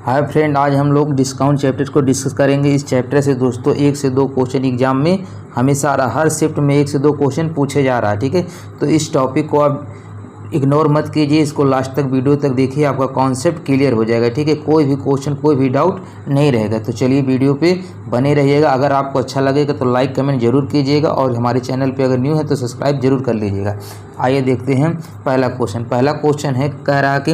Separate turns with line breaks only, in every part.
Hi friend, आज हम लोग डिस्काउंट चैप्टर को डिस्कस करेंगे। इस चैप्टर से दोस्तों 1 से 2 क्वेश्चन एग्जाम में हमेशा आ रहा, हर शिफ्ट में 1 से 2 क्वेश्चन पूछे जा रहा है। ठीक है, तो इस टॉपिक को आप इग्नोर मत कीजिए, इसको लास्ट तक वीडियो तक देखिए, आपका कॉन्सेप्ट क्लियर हो जाएगा। ठीक है, कोई भी क्वेश्चन कोई भी डाउट नहीं रहेगा। तो चलिए वीडियो पे बने रहिएगा। अगर आपको अच्छा लगेगा तो लाइक कमेंट जरूर कीजिएगा और हमारे चैनल पे अगर न्यू है तो सब्सक्राइब जरूर कर लीजिएगा। आइए देखते हैं पहला क्वेश्चन है, कह रहा कि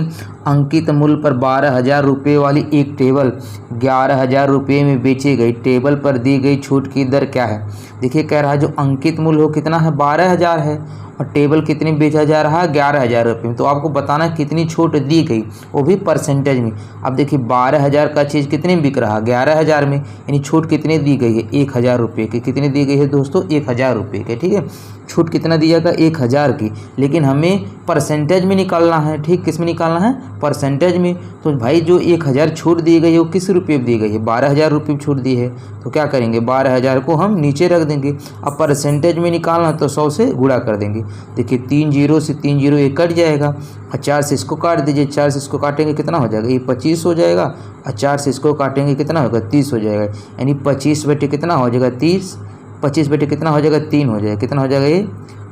अंकित मूल्य पर 12,000 रुपये वाली एक टेबल 11,000 रुपये में बेची गई, टेबल पर दी गई छूट की दर क्या है। देखिए कह रहा है जो अंकित मूल्य हो कितना है, 12,000 है और टेबल कितनी बेचा जा रहा है, 11,000 रुपये में। तो आपको बताना कितनी छूट दी गई, वो भी परसेंटेज में। अब देखिए 12,000 का चीज़ कितने में बिक रहा है, 11,000 में, यानी छूट कितनी दी गई है, 1,000 रुपये की। कितनी दी गई है दोस्तों, 1,000 रुपये के। ठीक है, छूट कितना दिया था, 1,000 की, लेकिन हमें परसेंटेज में निकालना है। ठीक, किस में निकालना है, परसेंटेज में। तो भाई जो 1,000 छूट दी गई है वो किस रुपये में दी गई है, 12,000 रुपये छूट दी है। तो क्या करेंगे, 12,000 को हम नीचे रख देंगे। अब परसेंटेज में निकालना तो 100 से गुणा कर देंगे। देखिए 3 0 से 3 0 ये कट जाएगा और 4 से इसको काट दीजिए। 4 से इसको काटेंगे कितना हो जाएगा, ये 25 हो जाएगा और 4 से इसको काटेंगे कितना होगा, 30 हो जाएगा। यानी 25 बटे कितना हो जाएगा, 30, 25 बटे कितना हो जाएगा, 3 हो जाएगा। कितना हो जाएगा ये,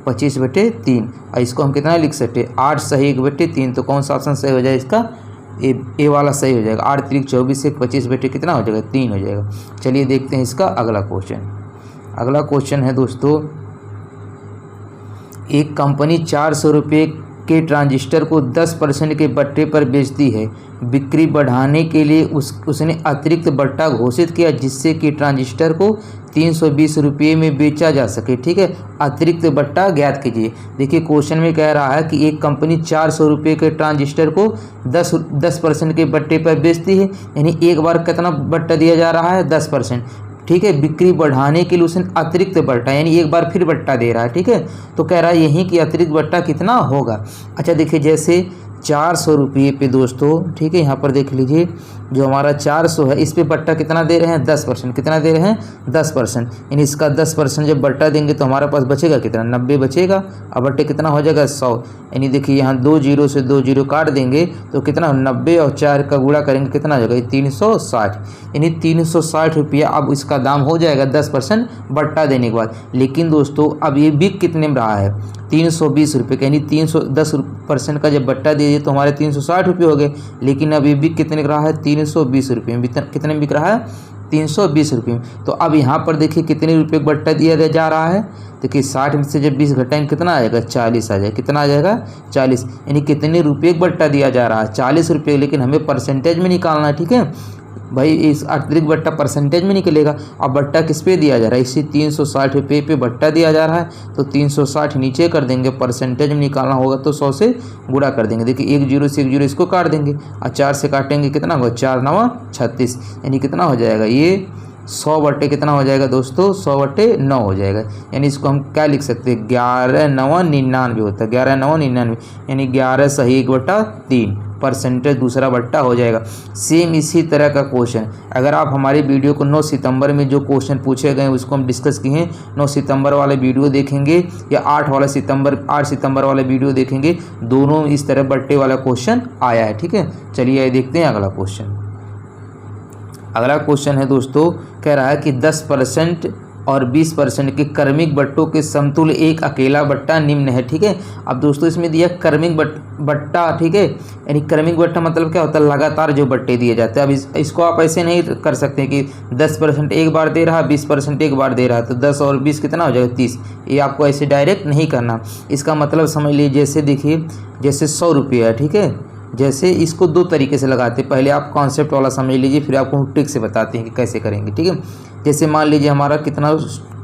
25 बटे 3। और इसको हम कितना लिख सकते हैं, 8 सही 1 बटे 3। तो कौन सा ऑप्शन सही हो जाएगा इसका, ए वाला सही हो जाएगा। 8 3 24 से 25 बटे कितना हो जाएगा, 3 हो जाएगा। चलिए देखते हैं इसका अगला क्वेश्चन है दोस्तों, एक कंपनी 400 रुपये के ट्रांजिस्टर को 10% के बट्टे पर बेचती है। बिक्री बढ़ाने के लिए उसने अतिरिक्त बट्टा घोषित किया जिससे कि ट्रांजिस्टर को 320 रुपये में बेचा जा सके। ठीक है, अतिरिक्त बट्टा ज्ञात कीजिए। देखिए क्वेश्चन में कह रहा है कि एक कंपनी 400 रुपये के ट्रांजिस्टर को 10% के बट्टे पर बेचती है, यानी एक बार कितना बट्टा दिया जा रहा है, 10%। ठीक है, बिक्री बढ़ाने के लिए उसने अतिरिक्त बट्टा, यानी एक बार फिर बट्टा दे रहा है। ठीक है, तो कह रहा है यहीं कि अतिरिक्त बट्टा कितना होगा। अच्छा देखिए जैसे 400 रुपये पे दोस्तों, ठीक है, यहाँ पर देख लीजिए जो हमारा 400 है इस पे बट्टा कितना दे रहे हैं, 10%। कितना दे रहे हैं, 10%। यानी इसका 10% जब बट्टा देंगे तो हमारे पास बचेगा कितना, 90 बचेगा। अब बट्टे कितना हो जाएगा, 100। यानी देखिए यहाँ 2 0 से 2 0 काट देंगे तो कितना, 90 और 4 का गुणा करेंगे कितना हो जाएगा, 360। यानी 360 रुपया अब इसका दाम हो जाएगा 10% बट्टा देने के बाद। लेकिन दोस्तों अब ये बिक कितने में रहा है, 320 रुपये का, यानी 310% का जब बट्टा दे दिए तो हमारे 360 रुपये हो गए। लेकिन अब ये बिक कितने का रहा है, 320 रुपये में। कितने में बिक रहा है, 320 रुपये में। तो अब यहाँ पर देखिए कितने रुपये का बट्टा दिया जा रहा है। देखिए 60 में से जब 20 घटाएंगे कितना आएगा, 40 आ जाएगा। कितना आ जाएगा, 40। यानी कितने रुपये का बट्टा दिया जा रहा है, 40 रुपये। लेकिन हमें परसेंटेज में निकालना है। ठीक है भाई, इस अतिरिक्त बट्टा परसेंटेज में निकलेगा। अब बट्टा किस पे दिया जा रहा है, इसी 360 रुपये पे बट्टा दिया जा रहा है। तो 360 नीचे कर देंगे, परसेंटेज में निकालना होगा तो 100 से गुणा कर देंगे। देखिए 1 0 से 1 0 इसको काट देंगे और 4 से काटेंगे कितना होगा, 4 9 36। यानी कितना हो जाएगा, ये 100 बटे कितना हो जाएगा दोस्तों, 100 बटे 9 हो जाएगा। यानी इसको हम क्या लिख सकते हैं, 11 9 99 होता है, 11 9 99। यानी 11 सही 1 बटा 3, परसेंटेज दूसरा बट्टा हो जाएगा। सेम इसी तरह का क्वेश्चन अगर आप हमारी वीडियो को 9 सितंबर में जो क्वेश्चन पूछे गए उसको हम डिस्कस किए हैं, 9 सितंबर वाले वीडियो देखेंगे या 8 सितंबर वाले वीडियो देखेंगे, दोनों इस तरह बट्टे वाला क्वेश्चन आया है। ठीक है, चलिए ये देखते हैं अगला क्वेश्चन है दोस्तों, कह रहा है कि 10% और 20% के क्रमिक बट्टों के समतुल्य एक अकेला बट्टा निम्न है। ठीक है, अब दोस्तों इसमें दिया क्रमिक बट्टा। ठीक है, यानी क्रमिक बट्टा मतलब क्या होता है, लगातार जो बट्टे दिए जाते हैं। अब इसको आप ऐसे नहीं कर सकते कि 10% एक बार दे रहा है, 20% एक बार दे रहा है, तो 10 और 20 कितना हो जाएगा, 30। ये आपको ऐसे डायरेक्ट नहीं करना। इसका मतलब समझ लीजिए, जैसे देखिए जैसे 100 रुपये है। ठीक है, जैसे इसको 2 तरीके से लगाते हैं। पहले आप कॉन्सेप्ट वाला समझ लीजिए, फिर आपको ट्रिक से बताते हैं कि कैसे करेंगे। ठीक है, जैसे मान लीजिए हमारा कितना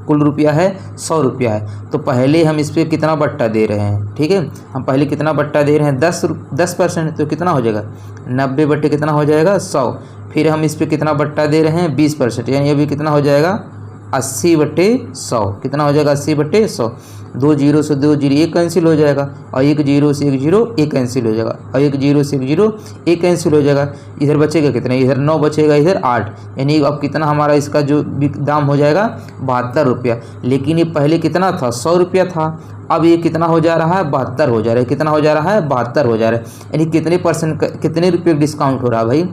कुल रुपया है, 100 रुपया है, तो पहले हम इस पर कितना बट्टा दे रहे हैं। ठीक है, हम पहले कितना बट्टा दे रहे हैं, 10%। तो कितना हो जाएगा, 90 बट्टे कितना हो जाएगा, 100। फिर हम इस पर कितना बट्टा दे रहे हैं, 20%, यानी अभी कितना हो जाएगा, 80 बटे 100। कितना हो जाएगा, 80 बटे 100। 2 0 से 2 0 1 कैंसिल हो जाएगा और 1 0 से 1 0 1 कैंसिल हो जाएगा और 1 0 से 1 0 1 कैंसिल हो जाएगा। इधर बचेगा कितना, इधर 9 बचेगा, इधर 8। यानी अब कितना हमारा इसका जो दाम हो जाएगा, 72 रुपया। लेकिन ये पहले कितना था, 100 रुपया था। अब ये कितना हो जा रहा है, 72 हो जा रहा है। कितना हो जा रहा है, 72 हो जा रहा है। यानी कितने परसेंट, कितने रुपये डिस्काउंट हो रहा है भाई,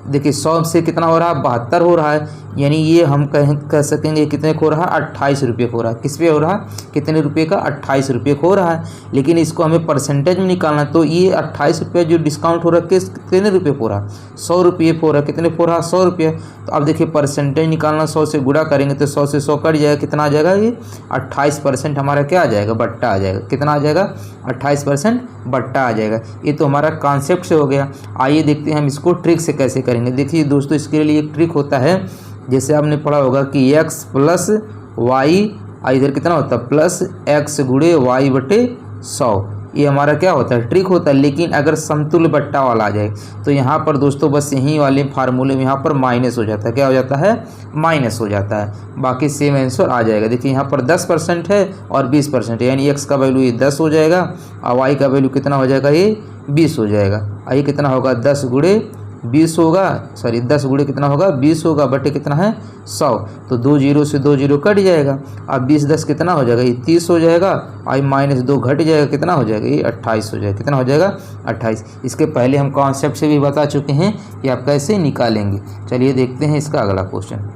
देखिए 100 से कितना हो रहा है, 72 हो रहा है, यानी ये हम कह सकेंगे कितने को हो रहा है, 28 रुपये को हो रहा है। किस पे हो रहा है, कितने रुपये का, 28 रुपये को हो रहा है। लेकिन इसको हमें परसेंटेज में निकालना, तो ये 28 रुपये जो डिस्काउंट हो रहा है कितने रुपये को हो रहा है, 100 रुपये को हो रहा है। कितने को हो रहा है, 100 रुपये। तो अब देखिए परसेंटेज निकालना, 100 से गुणा करेंगे तो 100 से 100 कट जाएगा, कितना आ जाएगा, ये 28% हमारा क्या आ जाएगा, बट्टा आ जाएगा। कितना आ जाएगा, 28% बट्टा आ जाएगा। ये तो हमारा कॉन्सेप्ट से हो गया। आइए देखते हैं हम इसको ट्रिक से कैसे करेंगे। देखिए दोस्तों, इसके लिए एक ट्रिक होता है, जैसे आपने पढ़ा होगा कि x प्लस वाई, इधर कितना होता है, प्लस x गुणे वाई बटे 100। ये हमारा क्या होता है, ट्रिक होता है। लेकिन अगर समतुल्य बट्टा वाला आ जाए तो यहाँ पर दोस्तों बस यहीं वाले फार्मूले में यहाँ पर माइनस हो जाता है। क्या हो जाता है, माइनस हो जाता है, बाकी सेम आंसर आ जाएगा। देखिए यहाँ पर 10% है और 20% है, यानी x का वैल्यू ये 10 हो जाएगा और y का वैल्यू कितना हो जाएगा, ये 20 हो जाएगा। आइए कितना होगा, 10 गुणे 20 होगा, सॉरी 10 गुणे कितना होगा, 20 होगा, बटे कितना है, 100। तो 2 जीरो से 2 जीरो कट जाएगा। अब 20 10 कितना हो जाएगा, ये 30 हो जाएगा, आई माइनस 2 घट जाएगा, कितना हो जाएगा, ये 28 हो जाएगा। कितना हो जाएगा, 28। इसके पहले हम कॉन्सेप्ट से भी बता चुके हैं कि आप कैसे निकालेंगे। चलिए देखते हैं इसका अगला क्वेश्चन।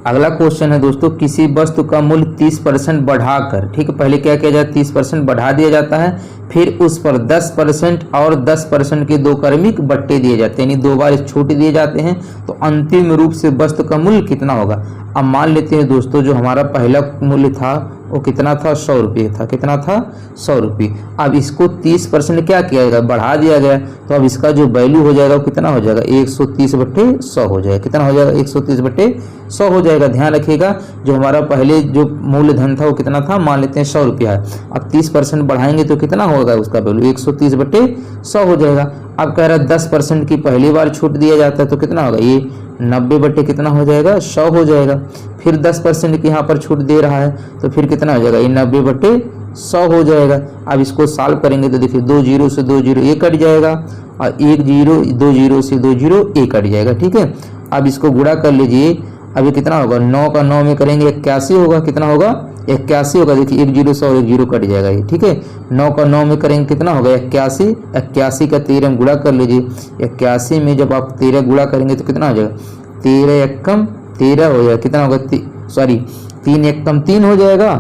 अगला क्वेश्चन है दोस्तों, किसी वस्तु का मूल्य 30% बढ़ाकर, ठीक है, पहले क्या किया जाए, 30% बढ़ा दिया जाता है, फिर उस पर 10% और 10% के 2 क्रमिक बट्टे दिए जाते हैं, यानी 2 बार छूट दिए जाते हैं। तो अंतिम रूप से वस्तु का मूल्य कितना होगा। अब मान लेते हैं दोस्तों, जो हमारा पहला मूल्य था वो कितना था, 100 रुपये था। कितना था, 100 रुपये। अब इसको 30% क्या किया जाएगा, बढ़ा दिया गया, तो अब इसका जो वैल्यू हो जाएगा वो कितना हो जाएगा, 130 बट्टे 100 हो जाएगा। कितना हो जाएगा, 130 बट्टे 100 हो जाएगा। ध्यान रखिएगा, जो हमारा पहले जो मूलधन था वो कितना था, मान लेते हैं 100 रुपया है। अब 30% बढ़ाएंगे तो कितना होगा उसका वैल्यू, 130 बट्टे 100 हो जाएगा। अब कह रहा है 10% की पहली बार छूट दिया जाता है तो कितना होगा, ये 90 बट्टे कितना हो जाएगा, 100 हो जाएगा। फिर 10% की यहाँ पर छूट दे रहा है तो फिर कितना हो जाएगा, ये 90 बट्टे 100 हो जाएगा। अब इसको सॉल्व करेंगे तो देखिए 2 जीरो से 2 जीरो ये कट जाएगा और 1 जीरो 2 जीरो से 2 जीरो ये कट जाएगा। ठीक है, अब इसको गुणा कर लीजिए। अभी कितना होगा, 9 का 9 में करेंगे 81 होगा। कितना होगा, 81 होगा। देखिए 1 जीरो से और 1 जीरो कट जाएगा ये। ठीक है, 9 का 9 में करेंगे कितना होगा, 81। 81 का 13 में गुणा कर लीजिए। 81 में जब आप 13 गुणा करेंगे तो कितना हो जाएगा, 13 एकम 13 हो जाएगा। कितना होगा, सॉरी 3 एकम 3 हो जाएगा,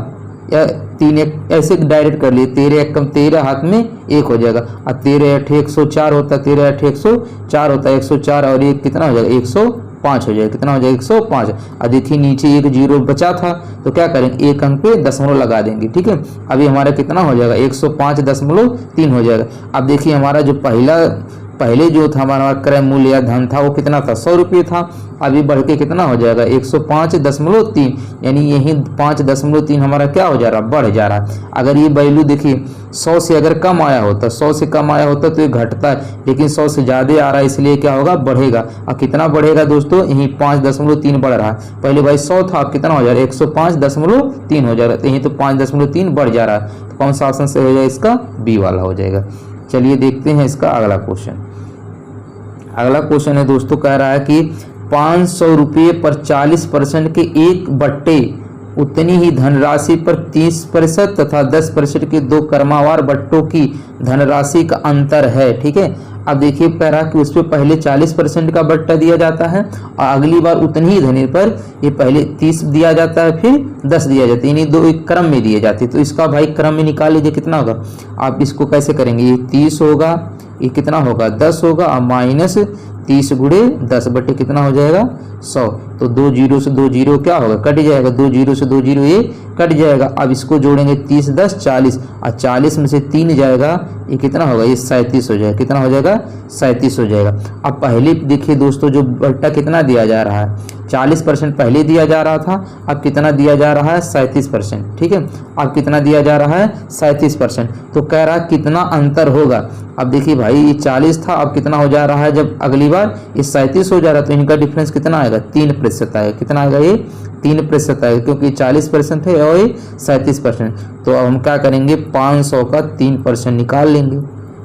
या 3 एक ऐसे डायरेक्ट कर लिए, 13 एकम 13 हाथ में 1 हो जाएगा। और 13 8 104 होता है, 13 8 104 होता है, 104 और 1 कितना हो जाएगा, 105 हो जाएगा। कितना हो जाएगा, 105। और देखिए नीचे 1 जीरो बचा था तो क्या करेंगे, 1 अंक पे दशमलव लगा देंगे। ठीक है, अभी हमारा कितना हो जाएगा, 105.3 हो जाएगा। अब देखिए हमारा जो पहले जो था हमारा क्रय मूल्य या धन था वो कितना था, 100 रुपये था। अभी बढ़ के कितना हो जाएगा, 105.3, यानी यही 5.3 हमारा क्या हो जा रहा है, बढ़ जा रहा है। अगर ये वैल्यू देखिए 100 से अगर कम आया होता, 100 से कम आया होता तो ये घटता है, लेकिन 100 से ज़्यादा आ रहा है इसलिए क्या होगा, बढ़ेगा। और कितना बढ़ेगा दोस्तों, यही 5.3 बढ़ रहा है। पहले भाई 100 था, अब कितना हो जा रहा है, 105.3 हो जा रहा है, तो यही तो 5.3 बढ़ जा रहा है। तो कौन सा ऑप्शन से हो जाएगा, इसका बी वाला हो जाएगा। चलिए देखते हैं इसका अगला क्वेश्चन। अगला क्वेश्चन है दोस्तों, कह रहा है कि 500 रुपये पर 40% के 1 बट्टे उतनी ही धनराशि पर 30% तथा 10% के 2 क्रमवार बट्टों की धनराशि का अंतर है। ठीक है, अब देखिए कह रहा कि उस पर पहले 40% का बट्टा दिया जाता है और अगली बार उतनी ही धन पर ये पहले 30 दिया जाता है, फिर 10 दिया जाता है, यानी 2 एक क्रम में दिए जाते हैं। तो इसका भाई क्रम में निकाल लीजिए कितना होगा। आप इसको कैसे करेंगे, ये 30 होगा, ये कितना होगा, 10 होगा, और माइनस 30 गुणे 10 बटे कितना हो जाएगा, 100। तो 2 जीरो से 2 जीरो क्या होगा, कट जाएगा, 2 जीरो से 2 जीरो ये कट जाएगा। अब इसको जोड़ेंगे 30 10 40, और 40 में से 3 जाएगा, ये कितना होगा, ये 37 हो जाएगा। कितना हो जाएगा, 37 हो जाएगा। अब पहले देखिए दोस्तों, जो बट्टा कितना दिया जा रहा है, 40% पहले दिया जा रहा था, अब कितना दिया जा रहा है, 37%। ठीक है, अब कितना दिया जा रहा है, 37%। तो कह रहा है कितना अंतर होगा। अब देखिए भाई ये 40 था, अब कितना हो जा रहा है, जब अगली बार ये 37 हो जा रहा है, तो इनका डिफरेंस कितना आएगा, 3% आएगा। कितना आएगा, ये 3% आएगा, क्योंकि 40% है और ये 37%। तो अब हम क्या करेंगे, 500 का 3% निकाल लेंगे।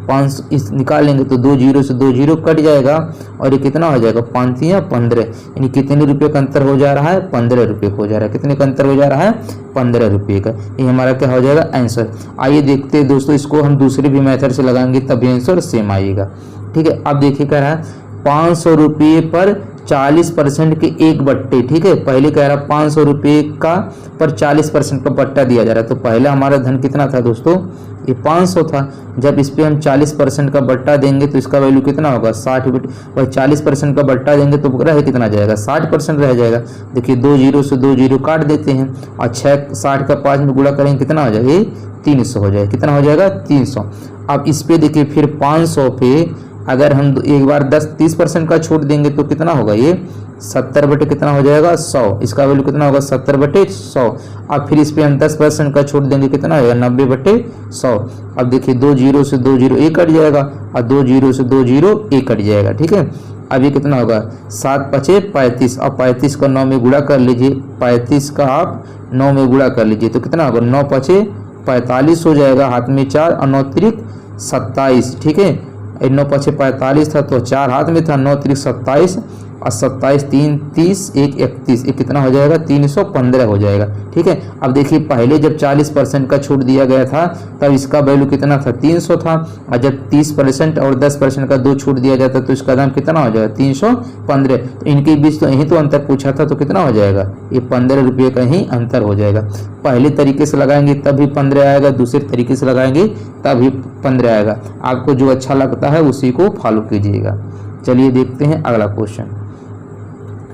500 इस निकाल लेंगे तो 2 जीरो से 2 जीरो कट जाएगा, और ये कितना हो जाएगा, 5 या 15, यानी कितने रुपये का अंतर हो जा रहा है, 15 रुपये हो जा रहा है। कितने का अंतर हो जा रहा है, 15 रुपये का। ये हमारा क्या हो जाएगा, आंसर। आइए देखते हैं दोस्तों, इसको हम दूसरे भी मेथड से लगाएंगे तभी आंसर सेम आएगा। ठीक है, अब देखिए कह रहा है 500 रुपये पर 40% के एक बट्टे, ठीक है। पहले कह रहा 500 रुपये का पर 40% का बट्टा दिया जा रहा है। तो पहले हमारा धन कितना था दोस्तों, ये 500 था। जब इस पे हम 40% का बट्टा देंगे तो इसका वैल्यू कितना होगा 60 बटे, और 40% का बट्टा देंगे तो रह कितना जाएगा 60% रह जाएगा। देखिए 2 जीरो से 2 जीरो काट देते हैं और 60 का 5 में गुणा करेंगे कितना हो जाएगा, ये 300 हो जाएगा। कितना हो जाएगा 300। अब इस पे देखिए फिर 500 पे अगर हम एक बार 30% का छूट देंगे तो कितना होगा, ये 70 बटे कितना हो जाएगा 100। इसका वैल्यू कितना होगा 70 बटे 100। अब फिर इस पे हम 10% का छूट देंगे कितना होगा 90 बटे 100। अब देखिए 2 जीरो से 2 जीरो एक कट जाएगा और 2 जीरो से 2 जीरो एक कट जाएगा, ठीक है। अब ये कितना होगा 7 पचे 35। अब 35 का 9 में गुणा कर लीजिए, 35 का आप 9 में गुणा कर लीजिए तो कितना होगा 9 पचे 45 हो जाएगा, हाथ में 4 और 9 त्रिक 27, ठीक है। 9 पचे 45 था तो 4 हाथ में था, 9 त्रिक 27 और 27 3 30 1 31, ये कितना हो जाएगा 315 हो जाएगा, ठीक है। अब देखिए पहले जब 40% का छूट दिया गया था तब इसका वैल्यू कितना था 300 था, और जब 30% और 10% का 2 छूट दिया जाता तो इसका दाम कितना हो जाएगा 315। तो इनके बीच तो यही तो अंतर पूछा था, तो कितना हो जाएगा ये 15 रुपये का ही अंतर हो जाएगा। पहले तरीके से लगाएंगे तब भी 15 आएगा, दूसरे तरीके से लगाएंगे तब भी 15 आएगा। आपको जो अच्छा लगता है उसी को फॉलो कीजिएगा। चलिए देखते हैं अगला क्वेश्चन।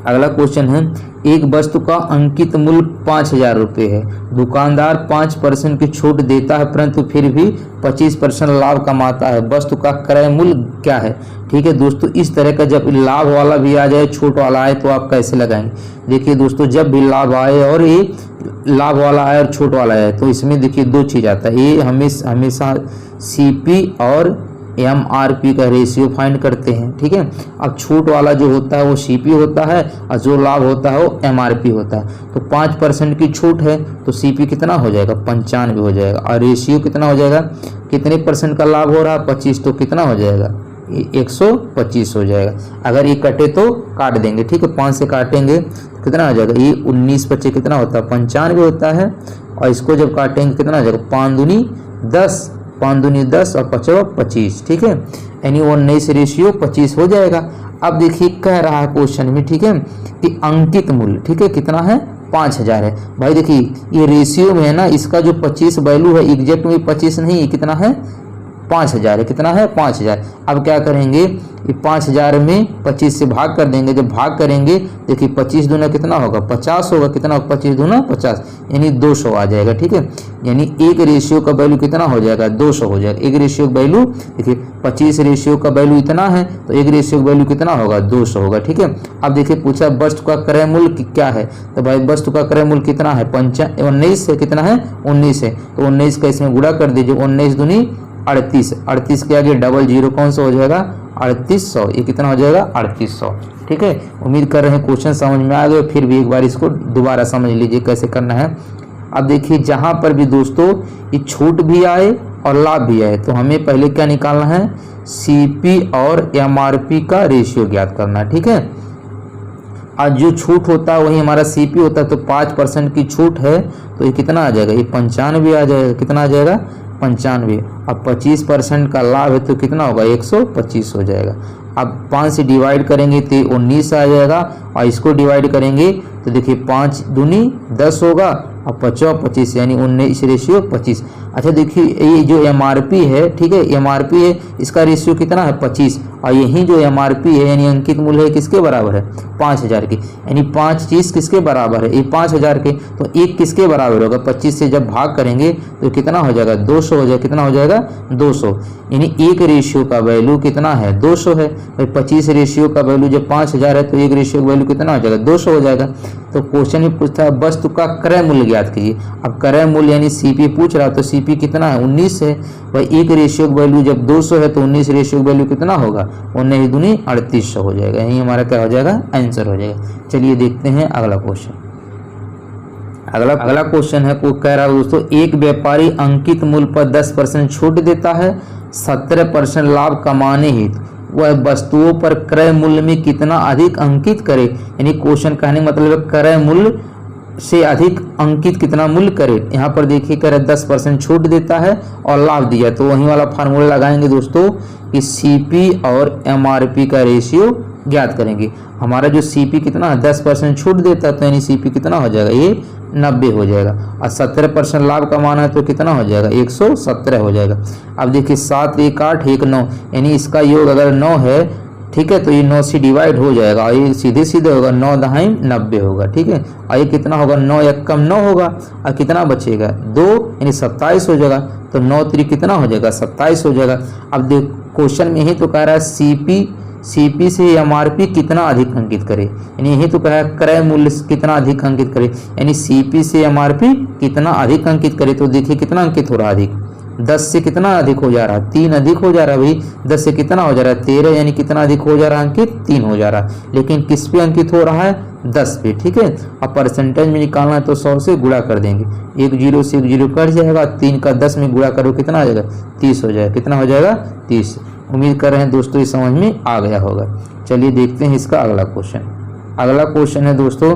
अगला क्वेश्चन है, एक वस्तु का अंकित मूल्य 5000 रुपये है। दुकानदार 5% की छूट देता है परंतु फिर भी 25% लाभ कमाता है। वस्तु का क्रय मूल्य क्या है, ठीक है दोस्तों। इस तरह का जब लाभ वाला भी आ जाए छूट वाला आए तो आप कैसे लगाएंगे। देखिए दोस्तों जब भी लाभ आए और ये लाभ वाला आए और छूट वाला आए तो इसमें देखिए 2 चीज़ आता है। ये हमेशा CP और MRP का रेशियो फाइंड करते हैं, ठीक है। अब छूट वाला जो होता है वो CP होता है और जो लाभ होता है वो MRP होता है। तो 5% की छूट है तो CP कितना हो जाएगा 95 हो जाएगा, और रेशियो कितना हो जाएगा, कितने % का लाभ हो रहा है 25, तो कितना हो जाएगा 125 हो जाएगा। अगर ये कटे तो काट देंगे, ठीक है। 5 से काटेंगे तो कितना हो जाएगा, ये 19 25 कितना होता है 95 होता है, और इसको जब काटेंगे कितना हो जाएगा 5 दूनी 10, 5 दूनी 10 और 5 25, ठीक है। यानी 19 रेशियो 25 हो जाएगा। अब देखिए कह रहा है क्वेश्चन में, ठीक है, कि अंकित मूल्य, ठीक है, कितना है 5000 है। भाई देखिए ये रेशियो में है ना, इसका जो 25 वैल्यू है एग्जैक्ट में 25 नहीं है, कितना है 5000 है। कितना है 5000। अब क्या करेंगे, ये 5000 में 25 से भाग कर देंगे। जब भाग करेंगे देखिए 25 दूना कितना होगा 50 होगा, कितना 25 दूना 50, यानी 200 आ जाएगा, ठीक है। यानी एक रेशियो का वैल्यू कितना हो जाएगा 200 हो जाएगा। एक रेशियो का वैल्यू देखिए 25 रेशियो का वैल्यू इतना है तो एक रेशियो का वैल्यू कितना होगा 200 होगा, ठीक है। अब देखिए पूछा वस्तु का क्रय मूल्य क्या है, तो भाई वस्तु का क्रय मूल्य कितना है 19 है, कितना है 19 है, तो 19 का इसमें गुणा कर दीजिए। 19 दूनी 38, 38 के आगे डबल जीरो कौन सा हो जाएगा 3800, ये कितना हो जाएगा 3800, ठीक है। उम्मीद कर रहे हैं क्वेश्चन समझ में आ गए, फिर भी एक बार इसको दोबारा समझ लीजिए कैसे करना है। अब देखिए जहाँ पर भी दोस्तों ये छूट भी आए और लाभ भी आए तो हमें पहले क्या निकालना है CP और MRP का रेशियो ज्ञात करना है, ठीक है। आज जो छूट होता है वही हमारा CP होता है, तो 5% की छूट है तो ये कितना आ जाएगा, ये 95 आ जाएगा। कितना आ जाएगा 95। अब 25% का लाभ है तो कितना होगा 125 हो जाएगा। अब 5 से डिवाइड करेंगे तो 19 आ जाएगा, और इसको डिवाइड करेंगे तो देखिए 5 दूनी 10 होगा और 5 25, यानी 19 रेशियो 25। अच्छा देखिए ये जो MRP है, ठीक है, MRP है, इसका रेशियो कितना है 25, और यही जो MRP है यानी अंकित मूल्य है किसके बराबर है 5000 के, यानी 5 चीज किसके बराबर है, ये 5000 के, तो एक किसके बराबर होगा 25 से जब भाग करेंगे तो कितना हो जाएगा 200 हो जाएगा। कितना हो जाएगा 200, यानी एक रेशियो का वैल्यू कितना है 200 है। 25 रेशियो का वैल्यू जब 5000 है तो एक रेशियो का वैल्यू कितना हो जाएगा 200 हो जाएगा। तो क्वेश्चन में पूछता है वस्तु का क्रय मूल्य ज्ञात कीजिए। अब क्रय मूल्य यानी CP पूछ रहा, तो CP कितना है 19 है। भाई एक रेशियो का वैल्यू जब 200 है तो 19 रेशियो का वैल्यू कितना होगा 19 दूनी 3800 हो जाएगा। यही हमारा क्या हो जाएगा आंसर हो जाएगा। चलिए देखते हैं अगला क्वेश्चन। अगला क्वेश्चन है को कह रहा है दोस्तों, एक व्यापारी अंकित मूल्य पर 10% छूट देता है, 17% लाभ कमाने हेतु वह वस्तुओं पर क्रय मूल्य में कितना अधिक अंकित करे। यानी क्वेश्चन कहने का मतलब क्रय मूल्य से अधिक अंकित कितना मूल्य करे। यहाँ पर देखिए कह रहे 10% छूट देता है और लाभ दिया, तो वही वाला फार्मूला लगाएंगे दोस्तों कि सीपी और एमआरपी का रेशियो ज्ञात करेंगे। हमारा जो सीपी कितना है 10% छूट देता है, तो यानी सीपी कितना हो जाएगा, ये 90 हो जाएगा, और 17% लाभ कमाना है तो कितना हो जाएगा, 117 हो जाएगा। अब देखिए 7 1 8 1 9, यानी इसका योग अगर 9 है, ठीक है, तो ये 9 से डिवाइड हो जाएगा और ये सीधे सीधे होगा 9 दहाई 90 होगा, ठीक है। और ये कितना होगा, 9 एक कम 9 होगा और कितना बचेगा 2, यानी 27 हो जाएगा। तो 9 3 कितना हो जाएगा, 27 हो जाएगा। अब देख क्वेश्चन में ही तो कह रहा है सीपी से एमआरपी कितना अधिक अंकित करे, यानी यही तो कहा है क्रय मूल्य कितना अधिक अंकित करे, यानी सीपी से एमआरपी कितना अधिक अंकित करे। तो देखिए कितना अंकित हो रहा है, अधिक 10 से कितना अधिक हो जा रहा है, 3 अधिक हो जा रहा है भाई। 10 से कितना हो जा रहा है, 13, यानी कितना अधिक हो जा रहा है, अंकित 3 हो जा रहा है। लेकिन किस पे अंकित हो रहा है, 10 पे, ठीक है। अब परसेंटेज में निकालना है तो 100 से गुणा कर देंगे, 1 0 से 1 0 कट जाएगा, 3 का 10 में गुणा करो कितना आ जाएगा, 30 हो जाएगा। कितना हो जाएगा, 30। उम्मीद कर रहे हैं दोस्तों ये समझ में आ गया होगा। चलिए देखते हैं इसका अगला क्वेश्चन। अगला क्वेश्चन है दोस्तों,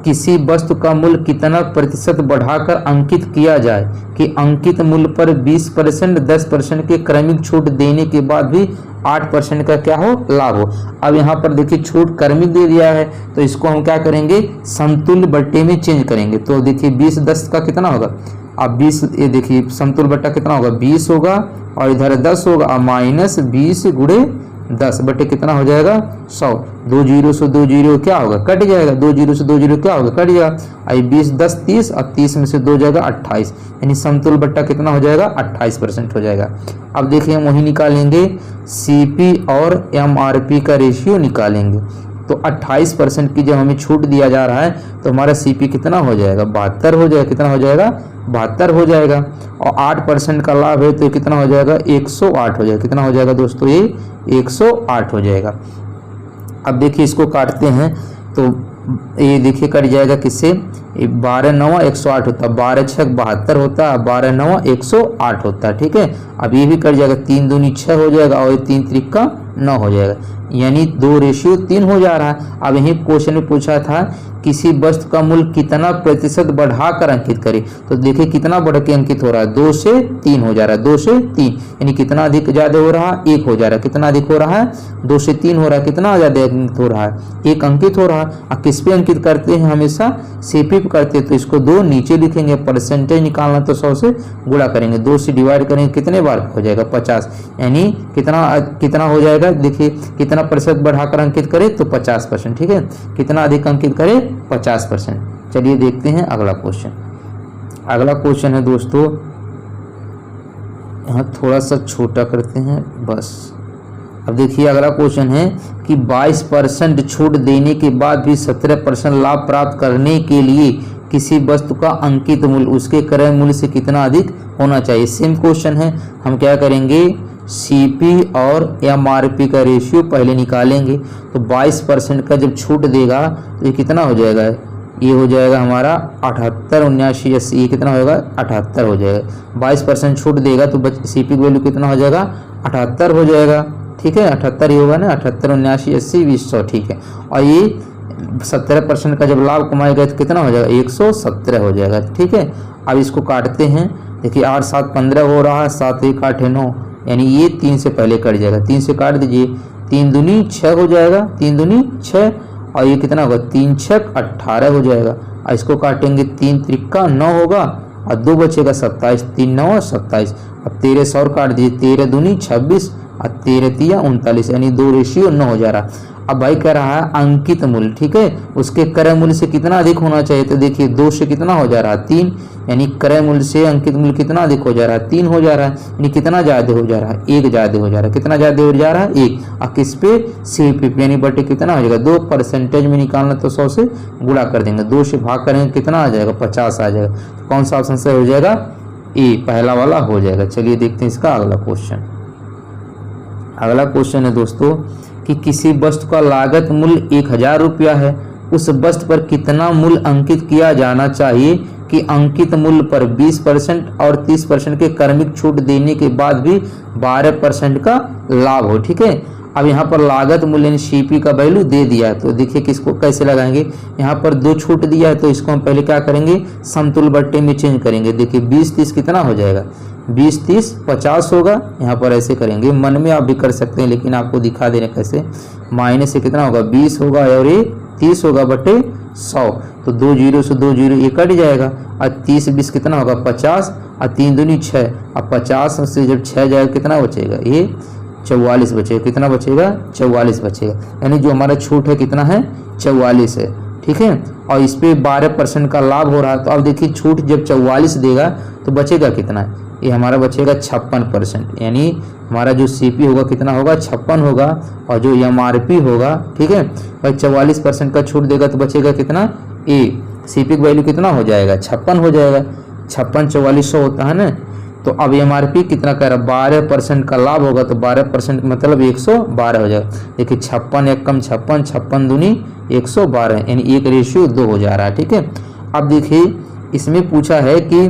किसी वस्तु का मूल्य कितना प्रतिशत बढ़ाकर अंकित किया जाए कि अंकित मूल्य पर 20% 10% के क्रमिक छूट देने के बाद भी 8% का क्या हो, लाभ हो। अब यहाँ पर देखिए छूट क्रमिक दे दिया है, तो इसको हम क्या करेंगे, समतुल्य बट्टे में चेंज करेंगे। तो देखिए 20 10 का कितना होगा, अब 20, ये देखिए समतुल्य बट्टा कितना होगा, 20 होगा और इधर 10 होगा, और माइनस 20 गुणे 10 बटे कितना हो जाएगा, 100। 2 0 से 2 0 क्या होगा, कट जाएगा। 2 0 से 2 0 क्या होगा, कट जाएगा। आई 20 10 30, और 30 में से 2 जाएगा 28, यानी समतुल्य बट्टा कितना हो जाएगा, 28% हो जाएगा। अब देखिए हम वही निकालेंगे, सीपी और एमआरपी का रेशियो निकालेंगे। तो 28% की जब हमें छूट दिया जा रहा है तो हमारा सीपी कितना हो जाएगा, 72 हो जाएगा। कितना हो जाएगा, 72 हो जाएगा। और 8% का लाभ है तो कितना हो जाएगा, 108 हो जाएगा। कितना हो जाएगा दोस्तों, ये 108 हो जाएगा। अब देखिए इसको काटते हैं तो ये देखिए कट जाएगा किससे, 12 9 108 होता है, 12 6 72 होता है, 12 9 108 होता है, ठीक है। अब ये भी कट जाएगा, 3 दूनी 6 हो जाएगा और 3 त्रिका 9 हो जाएगा, यानी 2 रेशियो 3 हो जा रहा है। अब यही क्वेश्चन में पूछा था किसी वस्तु का मूल्य कितना प्रतिशत बढ़ाकर अंकित करे, तो देखिए कितना बढ़ के अंकित हो रहा है, 2 से 3 हो जा रहा है, 2 से 3, यानी कितना अधिक ज्यादा हो रहा है, 1 हो जा रहा है। कितना अधिक हो रहा है, 2 से 3 हो रहा है, कितना ज्यादा अंकित हो रहा है, 1 अंकित हो रहा है। अब किस पे अंकित करते हैं, हमेशा सीपी पे करते हैं, तो इसको 2 नीचे लिखेंगे। परसेंटेज निकालना तो 100 से गुणा करेंगे, 2 से डिवाइड करेंगे, कितने बार हो जाएगा, 50, यानी कितना हो जाएगा, देखिए कितना प्रतिशत बढ़ाकर अंकित करे तो 50%, ठीक है। कितना अधिक अंकित करे, 50%। चलिए देखते हैं अगला क्वेश्चन। अगला क्वेश्चन है दोस्तों, यहाँ थोड़ा सा छोटा करते हैं बस। अब देखिए अगला क्वेश्चन है कि 22% छूट देने के बाद भी 17% लाभ प्राप्त करने के लिए किसी वस्तु का अंकित मूल्य उसके क्रय मूल्य से कितना अधिक होना चाहिए। सेम क्वेश्चन है, हम क्या करेंगे, सीपी और एमआरपी का रेशियो पहले निकालेंगे। तो 22% का जब छूट देगा तो ये कितना हो जाएगा, ये हो जाएगा हमारा 78 79 80, ये कितना होगा, 78 हो जाएगा। 22% छूट देगा तो सीपी की वैल्यू कितना हो जाएगा, 78 हो जाएगा, ठीक है। 78 ही होगा ना, 78 79 80 20 100, ठीक है। और ये 17% का जब लाभ कमाएगा तो कितना हो जाएगा, 117 हो जाएगा, ठीक है। अब इसको काटते हैं, देखिए 8 7 15 हो रहा है, 7 1 8 9, यानी ये 3 से पहले कट जाएगा, 3 से काट दीजिए, 3 दूनी 6 हो जाएगा, 3 दूनी 6, और ये कितना होगा, 3 6 18 हो जाएगा। और इसको काटेंगे, 3 त्रिका 9 होगा और 2 बचेगा 27, 3 9 27। अब 13 से और काट दीजिए, 13 दूनी 26 और 13 3 39, यानी 2 रेशियो 9 हो जा रहा। अब भाई कह रहा है अंकित मूल्य, ठीक है, उसके क्रय मूल्य से कितना अधिक होना चाहिए। तो देखिए 2 से कितना हो जा रहा है, 3, यानी क्रय मूल्य से अंकित मूल्य कितना अधिक हो जा रहा है, 3 हो जा रहा है, यानी कितना ज्यादा हो जा रहा है, 1 ज्यादा हो जा रहा है। कितना ज्यादा हो जा रहा है, 1। और किस पे, सीपी पे, यानी बटे कितना हो जाएगा, 2। परसेंटेज में निकालना तो 100 से गुणा कर देंगे, 2 से भाग करेंगे कितना आ जाएगा, 50 आ जाएगा। तो कौन सा ऑप्शन सही हो जाएगा, ए, पहला वाला हो जाएगा। चलिए देखते हैं इसका अगला क्वेश्चन। अगला क्वेश्चन है दोस्तों कि किसी वस्तु का लागत मूल्य 1000 रुपया है, उस वस्तु पर कितना मूल्य अंकित किया जाना चाहिए कि अंकित मूल्य पर 20% और 30% के क्रमिक छूट देने के बाद भी 12% का लाभ हो, ठीक है। अब यहाँ पर लागत मूल्य यानी सीपी का वैल्यू दे दिया है, तो देखिए किसको कैसे लगाएंगे। यहाँ पर 2 छूट दिया है तो इसको हम पहले क्या करेंगे, समतुल्य बट्टे में चेंज करेंगे। देखिए 20 30 कितना हो जाएगा, 20 30 50 होगा। यहाँ पर ऐसे करेंगे, मन में आप भी कर सकते हैं लेकिन आपको दिखा दे रहे कैसे। माइनस से कितना होगा, 20 होगा और ये 30 होगा बटे 100, तो 2 जीरो से 2 जीरो ये कट जाएगा। और 30 20 कितना होगा 50, और 3 दूनी 6, अब 50 से जब 6 जाएगा कितना बचेगा, ये 44 बचेगा। कितना बचेगा, 44 बचेगा। यानी जो हमारा छूट है कितना है, 44 है, ठीक है। और इस पर 12% का लाभ हो रहा है। तो अब देखिए छूट जब 44 देगा तो बचेगा कितना, ये हमारा बचेगा 56%। यानी हमारा जो सीपी होगा कितना होगा, 56 होगा, और जो एमआरपी होगा, ठीक है भाई, 44% का छूट देगा तो बचेगा कितना, ए सीपी का वैल्यू कितना हो जाएगा, 56 हो जाएगा। 56 4400 होता है ना। तो अब एमआरपी कितना कह रहा है, 12% का लाभ होगा, तो 12% मतलब 112 हो जाएगा। देखिए 56 एक कम 56, 56 दूनी 112, यानी 1:2 हो जा रहा है, ठीक है। अब देखिए इसमें पूछा है कि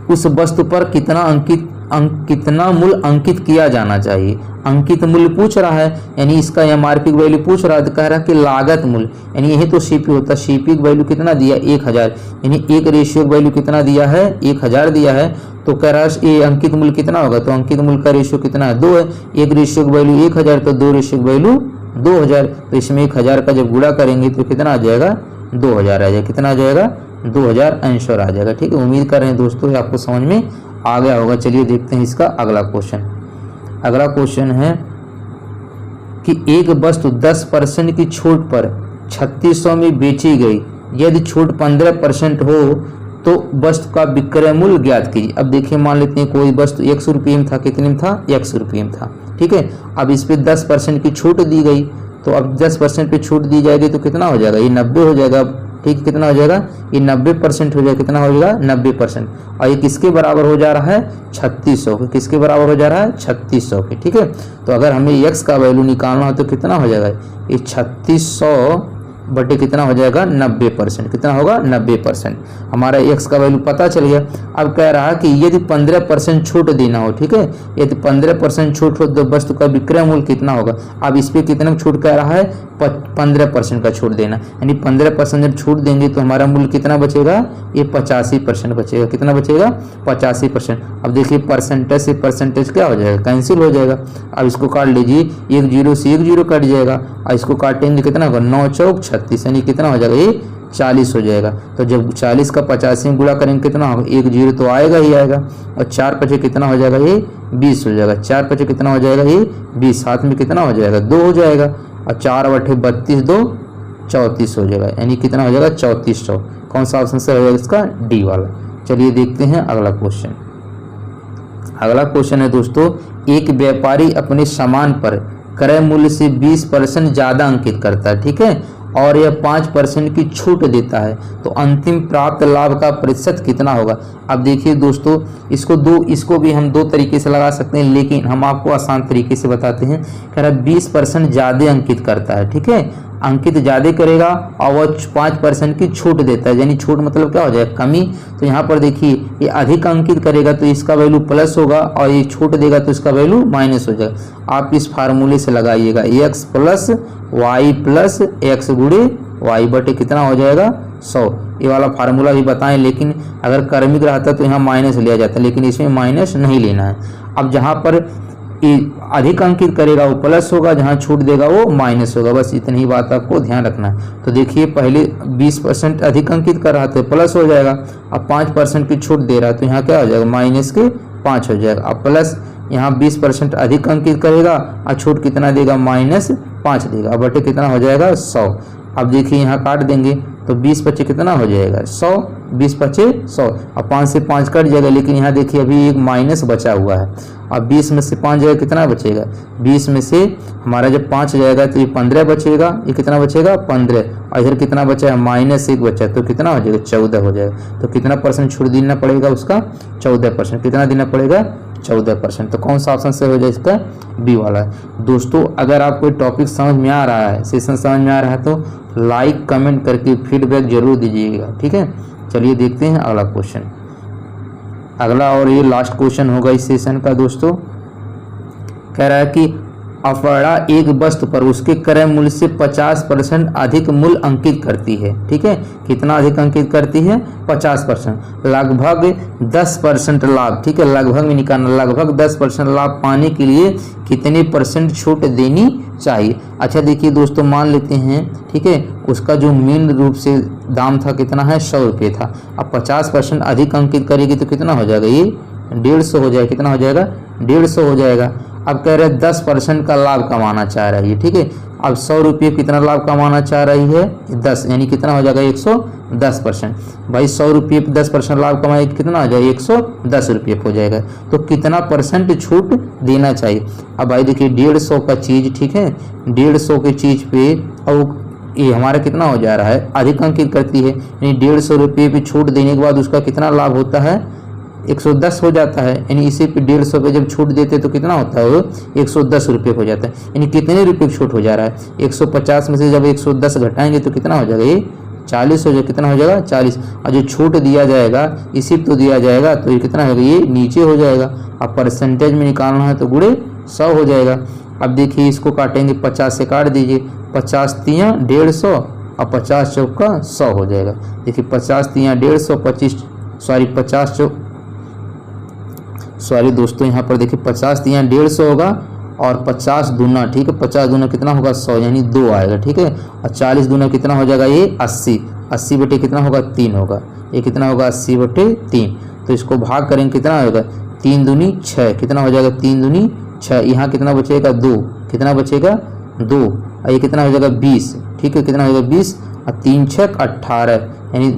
उस वस्तु पर कितना मूल्य अंकित किया जाना चाहिए। अंकित मूल्य पूछ रहा है, यानी इसका एमआरपी की वैल्यू पूछ रहा है, तो कह रहा है कि लागत मूल्य, यानी यही तो सीपी होता है। सीपी की वैल्यू कितना दिया, 1000, यानी 1:2 की वैल्यू कितना दिया है, 1000 दिया है। तो कह रहा है ये अंकित मूल्य कितना होगा, तो अंकित मूल्य का रेशियो कितना है, 2 है। 1:2 की वैल्यू 1000, तो 2:2 की वैल्यू 2000, तो इसमें 1000 का जब गुणा करेंगे तो कितना आ जाएगा, 2000 आ जाएगा। कितना आ जाएगा, 2000 आंसर आ जाएगा, ठीक है। उम्मीद कर रहे हैं दोस्तों आपको समझ में आ गया होगा। चलिए देखते हैं इसका अगला क्वेश्चन। अगला क्वेश्चन है कि एक वस्तु 10% की छूट पर 3600 में बेची गई, यदि छूट 15% हो तो वस्तु का विक्रय मूल्य ज्ञात कीजिए। अब देखिए मान लेते हैं कोई वस्तु 100 रुपये में था, कितने में था, 100 रुपये में था, ठीक है। अब इस पर 10% की छूट दी गई, तो अब 10% पे छूट दी जाएगी तो कितना हो जाएगा, ये 90 हो जाएगा, ठीक। कितना हो जाएगा, ये 90% हो जाएगा। कितना हो जाएगा, 90%। और ये किसके बराबर हो जा रहा है, 3600 के। किसके बराबर हो जा रहा है, 3600 के, ठीक है। तो अगर हमें x का वैल्यू निकालना हो तो कितना हो जाएगा, ये 3600 बटे कितना हो जाएगा, 90%। कितना होगा, 90%। हमारा x का वैल्यू पता चल गया। अब कह रहा है कि यदि 15% छूट देना हो, ठीक है, यदि 15% छूट हो तो वस्तु का विक्रय मूल्य कितना होगा। अब इस पर कितना छूट कह रहा है, 15% का छूट देना, यानी 15% जब छूट देंगे तो हमारा मूल्य कितना बचेगा, ये 85% बचेगा। कितना बचेगा, 85%। अब देखिए परसेंटेज से परसेंटेज क्या हो जाएगा, कैंसिल हो जाएगा। अब इसको काट लीजिए, 1 0 से 1 0 कट जाएगा, और इसको काटेंगे कितना होगा, 9 चौक 36, यानी कितना हो जाएगा, ये 40 हो जाएगा। तो जब 40 का 85 में गुणा करेंगे कितना होगा, 1 0 तो आएगा ही आएगा, और 4 5 कितना हो जाएगा, ये 20 हो जाएगा। 4 5 कितना हो जाएगा, ये 20, साथ में कितना हो जाएगा, 2 हो जाएगा, और 4 बटे 32 2 34 हो जाएगा, यानी कितना हो जाएगा, 3400। कौन सा ऑप्शन से हो जाएगा इसका, डी वाला। चलिए देखते हैं अगला क्वेश्चन। अगला क्वेश्चन है दोस्तों, एक व्यापारी अपने सामान पर क्रय मूल्य से 20% ज़्यादा अंकित करता है, ठीक है, और यह 5% की छूट देता है, तो अंतिम प्राप्त लाभ का प्रतिशत कितना होगा। अब देखिए दोस्तों, इसको भी हम 2 तरीके से लगा सकते हैं, लेकिन हम आपको आसान तरीके से बताते हैं। कह रहा 20% ज़्यादा अंकित करता है, ठीक है, अंकित ज़्यादा करेगा और वह 5% की छूट देता है, यानी छूट मतलब क्या हो जाएगा, कमी। तो यहाँ पर देखिए ये अधिक अंकित करेगा तो इसका वैल्यू प्लस होगा, और ये छूट देगा तो इसका वैल्यू माइनस हो जाएगा। आप इस फार्मूले से लगाइएगा, x plus Y plus X गुणे वाई बटे कितना हो जाएगा, 100। ये वाला फार्मूला भी बताएं, लेकिन अगर क्रमिक रहता तो यहाँ माइनस लिया जाता, लेकिन इसमें माइनस नहीं लेना है। अब जहाँ पर अधिक अंकित करेगा वो प्लस होगा, जहाँ छूट देगा वो माइनस होगा, बस इतनी ही बात आपको ध्यान रखना है। तो देखिए पहले 20% अधिक अंकित कर रहा था, प्लस हो जाएगा। अब 5% की छूट दे रहा है तो यहाँ क्या हो जाएगा, माइनस के 5 हो जाएगा। अब प्लस यहाँ 20% अधिक अंकित करेगा और छूट कितना देगा, -5 देगा, बटे कितना हो जाएगा, 100। अब देखिए यहाँ काट देंगे तो 20 5 कितना हो जाएगा, 100, 20 5 100। अब 5 से 5 कट जाएगा, लेकिन यहाँ देखिए अभी एक माइनस बचा हुआ है। अब 20 में से 5 जाएगा, कितना बचेगा, 20 में से हमारा जब 5 जाएगा तो ये 15 बचेगा। ये कितना बचेगा, 15, और इधर कितना बचा है, -1 बचा, तो कितना हो जाएगा, 14 हो जाएगा। तो कितना परसेंट छूट देना पड़ेगा उसका, 14%। कितना देना पड़ेगा, 14%। तो कौन सा ऑप्शन से हो जाए इसका, बी वाला है। दोस्तों अगर आपको टॉपिक समझ में आ रहा है, सेशन समझ में आ रहा है, तो लाइक कमेंट करके फीडबैक जरूर दीजिएगा, ठीक है। चलिए देखते हैं अगला क्वेश्चन। अगला और ये लास्ट क्वेश्चन होगा इस सेशन का दोस्तों। कह रहा है कि अपड़ा एक वस्तु पर उसके क्रय मूल्य से 50% अधिक मूल्य अंकित करती है। ठीक है, कितना अधिक अंकित करती है? 50%। लगभग 10% लाभ, ठीक है, लगभग में निकालना, लगभग 10% लाभ पाने के लिए कितने % छूट देनी चाहिए। अच्छा देखिए दोस्तों, मान लेते हैं, ठीक है, उसका जो मेन रूप से दाम था कितना है? 100 रुपये था। अब 50% अधिक अंकित करेगी तो कितना हो जाएगा? ये 150 हो जाएगा। कितना हो जाएगा? 150 हो जाएगा। अब कह रहे हैं 10% का लाभ कमाना चाह रही है। ठीक है, अब 100 रुपये कितना लाभ कमाना चाह रही है? 10, यानी कितना हो जाएगा? 110%। भाई 100 रुपये पर 10% लाभ कमाएगी, कितना हो जाएगा? 110 रुपये हो जाएगा। तो कितना % छूट देना चाहिए? अब भाई देखिए 150 का चीज़, ठीक है, 150 की चीज़ पे अब ये हमारा कितना हो जा रहा है? अधिक अंकित करती है, यानी 150 रुपये पे छूट देने के बाद उसका कितना लाभ होता है? 110 हो जाता है। यानी इसी पे 150 पे जब छूट देते तो कितना होता है? वो 110 रुपये हो जाता है। यानी कितने रुपये छूट हो जा रहा है? 150 में से जब 110 घटाएंगे तो कितना हो जाएगा? ये 40 हो जाएगा। कितना हो जाएगा? 40। और जो छूट दिया जाएगा इसी तो दिया जाएगा, तो ये कितना होगा? ये नीचे हो जाएगा। अब परसेंटेज में निकालना है तो गुणे 100 हो जाएगा। अब देखिए इसको काटेंगे, 50 से काट दीजिए, 50 तियाँ 150 और 50 चौका 100 हो जाएगा। देखिए 50 तियाँ 150, 50 दोस्तों, यहाँ पर देखिए 50 तियाँ 150 होगा और 50 दूना, ठीक है, 50 दूना कितना होगा? 100, यानी 2 आएगा। ठीक है, और 40 दूना कितना हो जाएगा? ये 80, 80 बटे कितना होगा? 3 होगा। ये कितना होगा? 80 बटे 3। तो इसको भाग करेंगे, कितना होगा? 3 दूनी 6, कितना हो जाएगा? 3 दूनी 6। यहाँ कितना बचेगा? 2, कितना बचेगा? 2। और ये कितना हो जाएगा? 20, ठीक है, कितना हो जाएगा? 20 और 3 6 18, यानी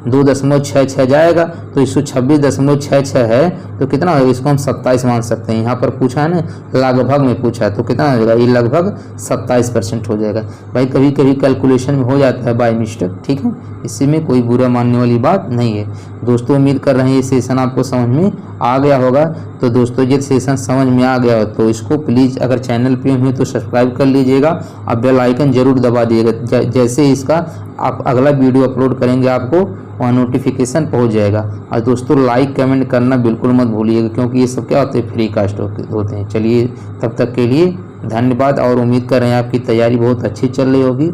2.66 जाएगा। तो 126.66 है, तो कितना होगा? इसको हम 27 मान सकते हैं। यहाँ पर पूछा है ना, लगभग में पूछा है, तो कितना हो जाएगा? ये लगभग 27% हो जाएगा। भाई कभी कभी कैलकुलेशन में हो जाता है बाय मिस्टेक, ठीक है, इसी में कोई बुरा मानने वाली बात नहीं है। दोस्तों उम्मीद कर रहे हैं ये सेशन आपको समझ में आ गया होगा। तो दोस्तों ये सेशन समझ में आ गया हो तो इसको प्लीज़, अगर चैनल पे हुए तो सब्सक्राइब कर लीजिएगा और बेल आइकन जरूर दबा दिएगा। जैसे इसका आप अगला वीडियो अपलोड करेंगे आपको वहाँ नोटिफिकेशन पहुँच जाएगा। और दोस्तों लाइक कमेंट करना बिल्कुल मत भूलिएगा, क्योंकि ये सब क्या होते हैं? फ्री कास्ट होते हैं। चलिए तब तक के लिए धन्यवाद और उम्मीद कर रहे हैं आपकी तैयारी बहुत अच्छी चल रही होगी।